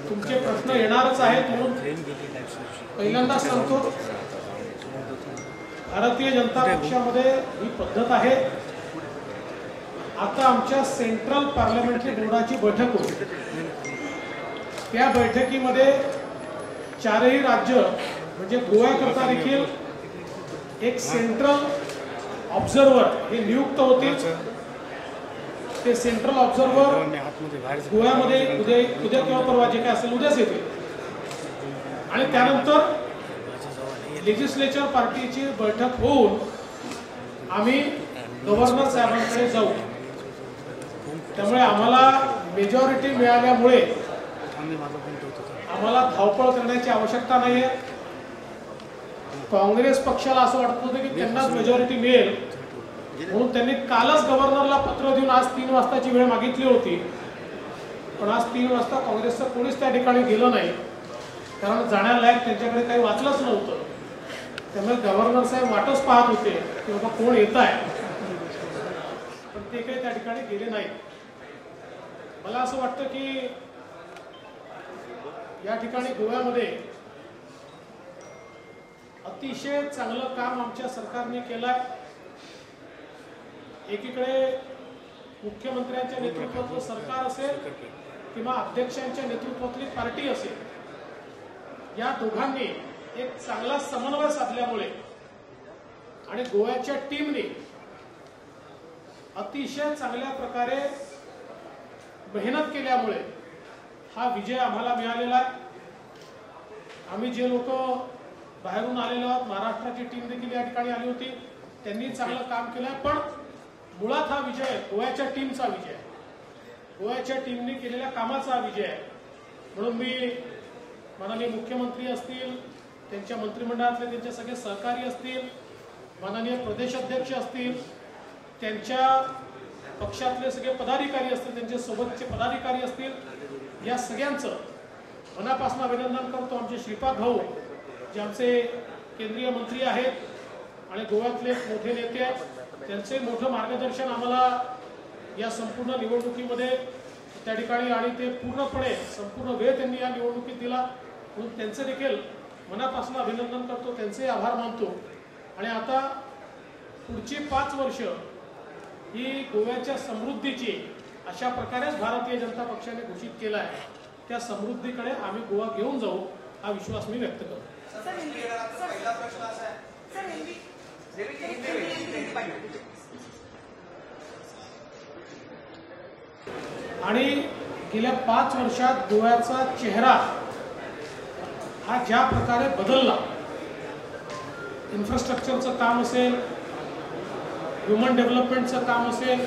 तुमचे प्रश्न येणारच आहेत म्हणून पहिल्यांदा सांगतो, भारतीय जनता पक्षामध्ये ही पद्धत आहे। आता आमच्या सेंट्रल पार्लमेंटरी बोर्डाची बैठक होती। त्या बैठकीमध्ये चारही राज्य म्हणजे गोव्याकरता देखील एक सेंट्रल ऑब्झर्वर हे नियुक्त होते। ते सेंट्रल ऑब्झर्वर गोव्यामध्ये उद्या किंवा परवा जे काय असेल उद्याच येते आणि त्यानंतर लेजिस्लेचर पार्टीची बैठक होऊन आम्ही गव्हर्नर साहेबांकडे जाऊ। त्यामुळे आम्हाला मेजॉरिटी मिळाल्यामुळे आम्हाला धावपळ करण्याची आवश्यकता नाही आहे। काँग्रेस पक्षाला असं वाटत होतं की त्यांनाच मेजॉरिटी मिळेल म्हणून त्यांनी कालच गव्हर्नरला पत्र देऊन आज 3 वाजताची वेळ मागितली होती, पण आज 3 वाजता काँग्रेसचं कोणीच त्या ठिकाणी गेलं नाही, कारण जाण्यालायक त्यांच्याकडे काही वाचलंच नव्हतं। त्यामुळे गव्हर्नर साहेब वाटच पाहत होते की बाबा कोण येत आहे, पण ते काही त्या ठिकाणी गेले नाही। मला असं वाटतं की या ठिकाणी गोव्यामध्ये अतिशय चांगलं काम आमच्या सरकारने केलंय। एकीकडे मुख्यमंत्र्यांच्या नेतृत्वातलं सरकार असेल किंवा अध्यक्षांच्या नेतृत्वातली पार्टी असेल, या दोघांनी एक चांगला समन्वय साधल्यामुळे आणि गोव्याच्या टीमने अतिशय चांगल्या प्रकारे मेहनत केल्यामुळे हा विजय आम्हाला मिळालेला आहे। आम्ही जे लोक बाहेरून आलेलो आहोत, महाराष्ट्राची टीम देखील या ठिकाणी आली होती, त्यांनी चांगलं काम केलं, पण मुळात हा विजय गोव्याच्या टीमचा विजय आहे, गोव्याच्या टीमने केलेल्या कामाचा विजय आहे। म्हणून मी माननीय मुख्यमंत्री असतील, त्यांच्या मंत्रिमंडळातले त्यांचे सगळे सहकारी असतील, माननीय प्रदेश अध्यक्ष असतील, त्यांच्या पक्षातले सगळे पदाधिकारी असतील, त्यांच्या सोबतचे पदाधिकारी असतील, या सगळ्यांचं मनापासून अभिनंदन करतो। आमचे श्रीपाद भाऊ जे आमचे केंद्रीय मंत्री आहेत आणि गोव्यातले मोठे नेते आहेत, त्यांचे मोठं मार्गदर्शन आम्हाला या संपूर्ण निवडणुकीमध्ये त्या ठिकाणी आणि ते पूर्णपणे संपूर्ण वेळ त्यांनी या निवडणुकीत दिला, म्हणून त्यांचे देखील मनापासून अभिनंदन करतो, त्यांचे आभार मानतो। आणि आता पुढची 5 वर्ष ही गोव्याच्या समृद्धीची अशा प्रकारेच भारतीय जनता पक्षाने घोषित केला आहे, त्या समृद्धीकडे आम्ही गोवा घेऊन जाऊ हा विश्वास मी व्यक्त करतो। आणि गेल्या 5 वर्षात गोव्याचा चेहरा हा ज्या प्रकारे बदलला, इन्फ्रास्ट्रक्चरचं काम असेल, ह्युमन डेव्हलपमेंटचं काम असेल,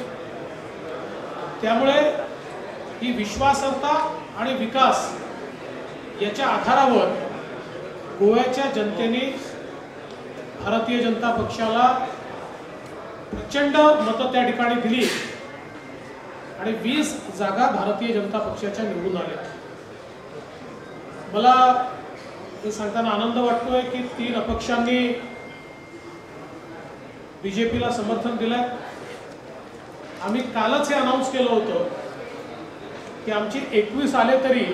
त्यामुळे ही विश्वासार्हता आणि विकास याच्या आधारावर गोव्याच्या जनतेने भारतीय जनता पक्षाला प्रचंड मतं त्या ठिकाणी दिली आणि 20 जागा भारतीय जनता पक्षाच्या निवडून आल्या। मला हे सांगताना आनंद वाटतोय की 3 अपक्षांनी बीजेपीला समर्थन दिलंय। आम्ही कालच हे अनाउन्स केलं होतं की आमची 21 आले तरी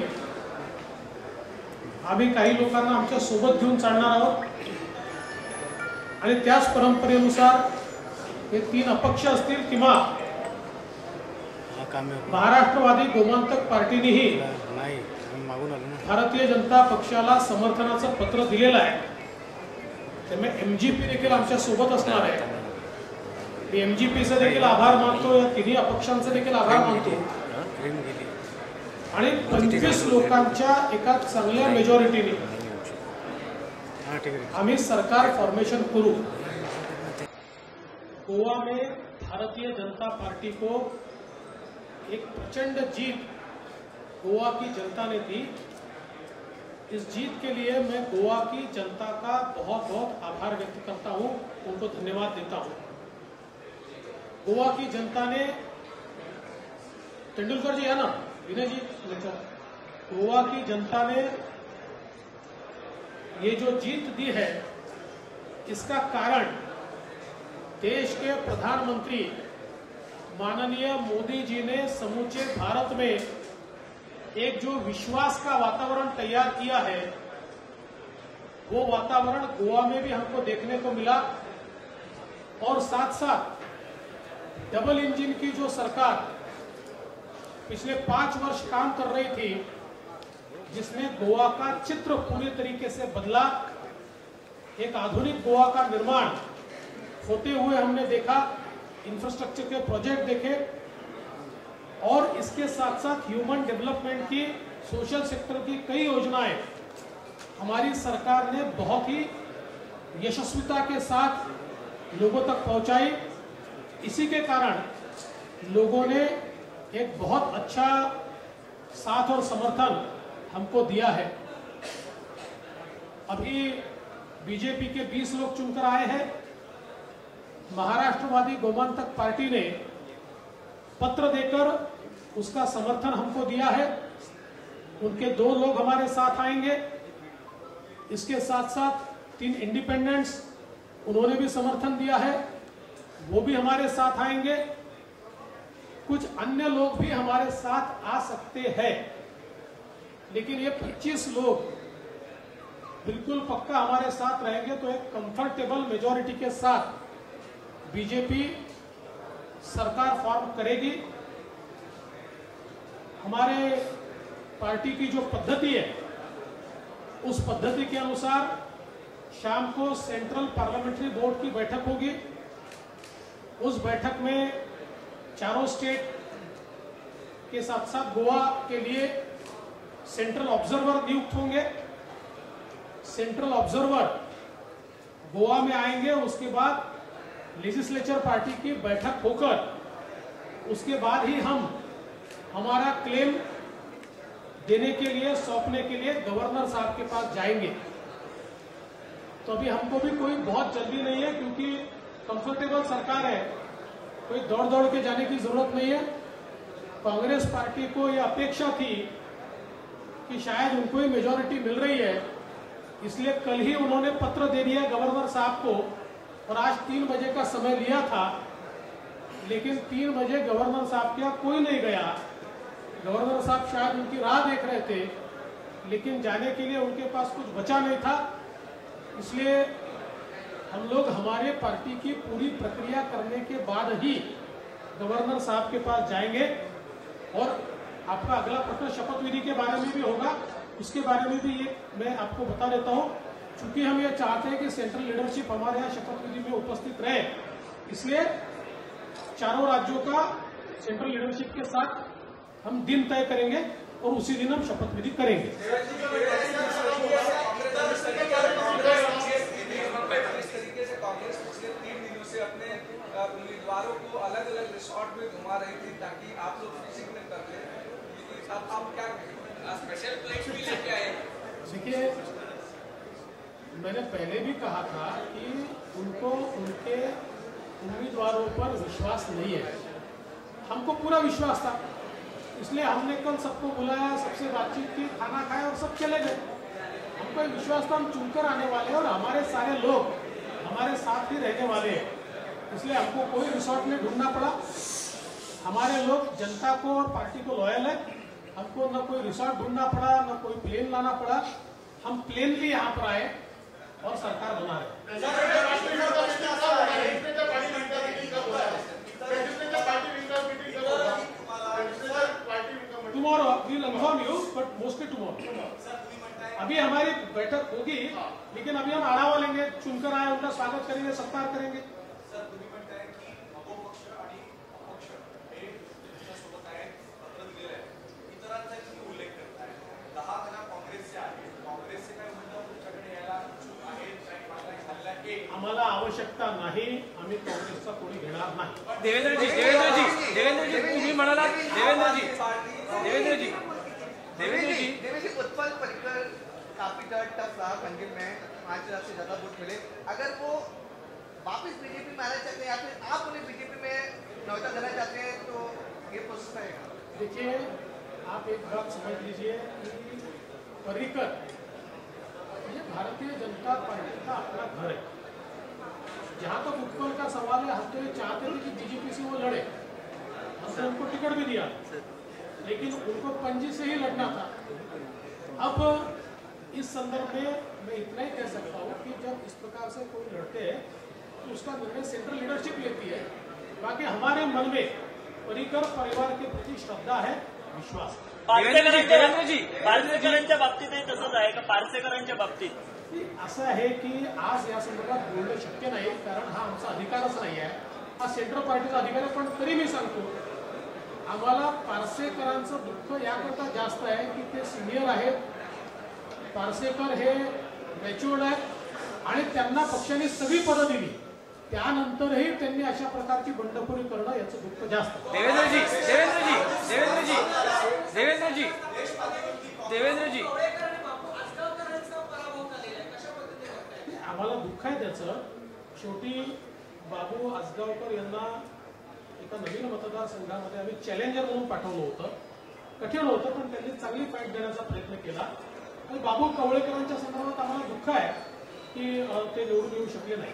आम्ही काही लोकांना आमच्या सोबत घेऊन चालणार आहोत आणि त्याच परंपरेनुसार हे 3 अपक्ष असतील किंवा महाराष्ट्रवादी गोमांतक पार्टीनेही भारतीय जनता पक्षाला समर्थनाचं पत्र दिलेलं आहे। त्यामुळे एमजीपी देखील आमच्या सोबत असणार आहे। मी एमजीपीचे देखील आभार मानतो, या 3 अपक्षांचे देखील आभार मानतो आणि 25 लोकांच्या एका चांगल्या मेजॉरिटीने आम्ही सरकार फॉर्मेशन करू। गोवा में भारतीय जनता पार्टी को एक प्रचंड जीत गोवा की जनता ने दी। इस जीत के लिए मैं गोवा की जनता का बहुत बहुत आभार व्यक्त करता हूं, उनको धन्यवाद देता हूं। गोवा की जनता ने, तेंदुलकर जी है ना, विनय जी, गोवा की जनता ने ये जो जीत दी है, इसका कारण देश के प्रधानमंत्री माननीय मोदी जी ने समूचे भारत में एक जो विश्वास का वातावरण तैयार किया है, वो वातावरण गोवा में भी हमको देखने को मिला। और साथ साथ डबल इंजन की जो सरकार पिछले 5 वर्ष काम कर रही थी, जिसने गोवा का चित्र पूरी तरीके से बदला, एक आधुनिक गोवा का निर्माण होते हुए हमने देखा, इंफ्रास्ट्रक्चर के प्रोजेक्ट देखे, और इसके साथ साथ ह्यूमन डेवलपमेंट की, सोशल सेक्टर की कई योजनाएं हमारी सरकार ने बहुत ही यशस्विता के साथ लोगों तक पहुंचाई। इसी के कारण लोगों ने एक बहुत अच्छा साथ और समर्थन हमको दिया है। अभी बीजेपी के 20 लोग चुनकर आए हैं। महाराष्ट्रवादी गोमांतक पार्टी ने पत्र देकर उसका समर्थन हमको दिया है। उनके 2 लोग हमारे साथ आएंगे। इसके साथ साथ 3 इंडिपेंडेंट्स, उन्होंने भी समर्थन दिया है, वो भी हमारे साथ आएंगे। कुछ अन्य लोग भी हमारे साथ आ सकते हैं, लेकिन ये 25 लोग बिल्कुल पक्का हमारे साथ रहेंगे। तो एक कंफर्टेबल मेजॉरिटी के साथ बीजेपी सरकार फॉर्म करेगी। हमारे पार्टी की जो पद्धति है, उस पद्धति के अनुसार शाम को सेंट्रल पार्लियामेंट्री बोर्ड की बैठक होगी। उस बैठक में चारों स्टेट के साथ साथ गोवा के लिए सेंट्रल ऑब्जर्वर नियुक्त होंगे। सेंट्रल ऑब्जर्वर गोवा में आएंगे। उसके बाद लेजिस्लेचर पार्टी की बैठक होकर उसके बाद ही हम हमारा क्लेम देने के लिए, सौंपने के लिए गवर्नर साहब के पास जाएंगे। तो अभी हमको भी कोई बहुत जल्दी नहीं है, क्योंकि कंफर्टेबल सरकार है, कोई दौड़ दौड़ के जाने की जरूरत नहीं है। कांग्रेस पार्टी को यह अपेक्षा थी कि शायद उनको ही मेजॉरिटी मिल रही है, इसलिए कल ही उन्होंने पत्र दे दिया गवर्नर साहब को, और आज 3 बजे का समय लिया था, लेकिन 3 बजे गवर्नर साहब के यहाँ कोई नहीं गया। गवर्नर साहब शायद उनकी राह देख रहे थे, लेकिन जाने के लिए उनके पास कुछ बचा नहीं था। इसलिए हम लोग हमारे पार्टी की पूरी प्रक्रिया करने के बाद ही गवर्नर साहब के पास जाएंगे। और आपका अगला प्रश्न शपथ विधि के बारे में भी होगा, उसके बारे में भी ये मैं आपको बता देता हूँ। चूंकि हम ये चाहते हैं कि सेंट्रल लीडरशिप हमारे यहाँ शपथ विधि में उपस्थित रहे, इसलिए चारों राज्यों का सेंट्रल लीडरशिप के साथ हम दिन तय करेंगे और उसी दिन हम शपथ विधि करेंगे। कांग्रेस पिछले 3 दिनों से अपने उम्मीदवारों को अलग अलग रिसोर्ट में घुमा रही थी ताकि आप लोग फिजिक में कर ले। अब आप क्या स्पेशल प्लेस भी लेके आए? देखिए, मैंने पहले भी कहा था कि उनको उनके उम्मीदवारों पर विश्वास नहीं है। हमको पूरा विश्वास था, इसलिए हमने कल सबको बुलाया, सबसे बातचीत की, खाना खाया और सब चले गए। हमको विश्वास था हम चुनकर आने वाले हैं और हमारे सारे लोग हमारे साथ ही रहने वाले हैं, इसलिए हमको कोई रिसोर्ट में ढूंढना पड़ा। हमारे लोग जनता को और पार्टी को लॉयल है, हमको न कोई रिसोर्ट ढूंढना पड़ा, न कोई प्लेन लाना पड़ा। हम प्लेनली यहाँ पर आए और सरकार बना रहे। Tomorrow we will inform you, but mostly tomorrow. अभी हमारी बैठक होगी, लेकिन अभी हम आढावा लेंगे, चुनकर आए उनका स्वागत करेंगे, सत्कार करेंगे। आम्हाला आवश्यकता नाही, आम्ही काँग्रेसचा कोणी घेणार नाही। देवेंद्रजी तुम्ही म्हणालात, देवेंद्रजी उत्पल परिकर काफी टफ रहा पंजिम में, 5,000 से ज्यादा वोट मिले। अगर वो वापस बीजेपी में आना चाहते हैं या फिर आप उन्हें बीजेपी में न्योता देना चाहते हैं, तो ये प्रोसेस रहेगा। देखिए, आप एक बात समझ लीजिए कि परिकर ये भारतीय जनता पार्टी का अपना घर है। जहाँ तक उत्पल का सवाल है, हम तो ये चाहते थे कि बीजेपी से वो लड़े, हमने उनको टिकट भी दिया, लेकिन उनको पंजी से ही लड़ना था। अब इस संदर्भ में मैं इतना ही कह सकता हूँ कि जब इस प्रकार से कोई लड़ते हैं तो उसका निर्णय सेंट्रल लीडरशिप लेती है। बाकी हमारे मन में पर्रिकर परिवार के प्रति श्रद्धा है, विश्वास है। पार्सेकरांच्या बाबतीतही तसंच आहे का? पार्सेकरांच्या बाबतीत असं आहे की आज या संदर्भात बोलणं शक्य नाही, कारण हा आमचा अधिकारच नाही आहे, हा सेंट्रल पार्टीचा अधिकार आहे। पण तरी मी सांगतो, आम्हाला पार्सेकरांचं दुःख याकरता जास्त आहे की ते सिनियर आहेत, पार्सेकर हे मॅच्युअर्ड आहेत आणि त्यांना पक्षाने सगळी पदं दिली, त्यानंतरही त्यांनी अशा प्रकारची बंडखोरी करणं याचं दुःख जास्त। देवेंद्रजी आम्हाला दुःख आहे त्याचं। शेवटी बाबू आसगावकर यांना एका नवीन मतदारसंघामध्ये आम्ही चॅलेंजर म्हणून पाठवलं होतं। कठीण होतं, पण त्यांनी चांगली फाईट देण्याचा प्रयत्न केला आणि बाबू कवळेकरांच्या संदर्भात आम्हाला दुःख आहे की ते निवडून येऊ शकले नाही।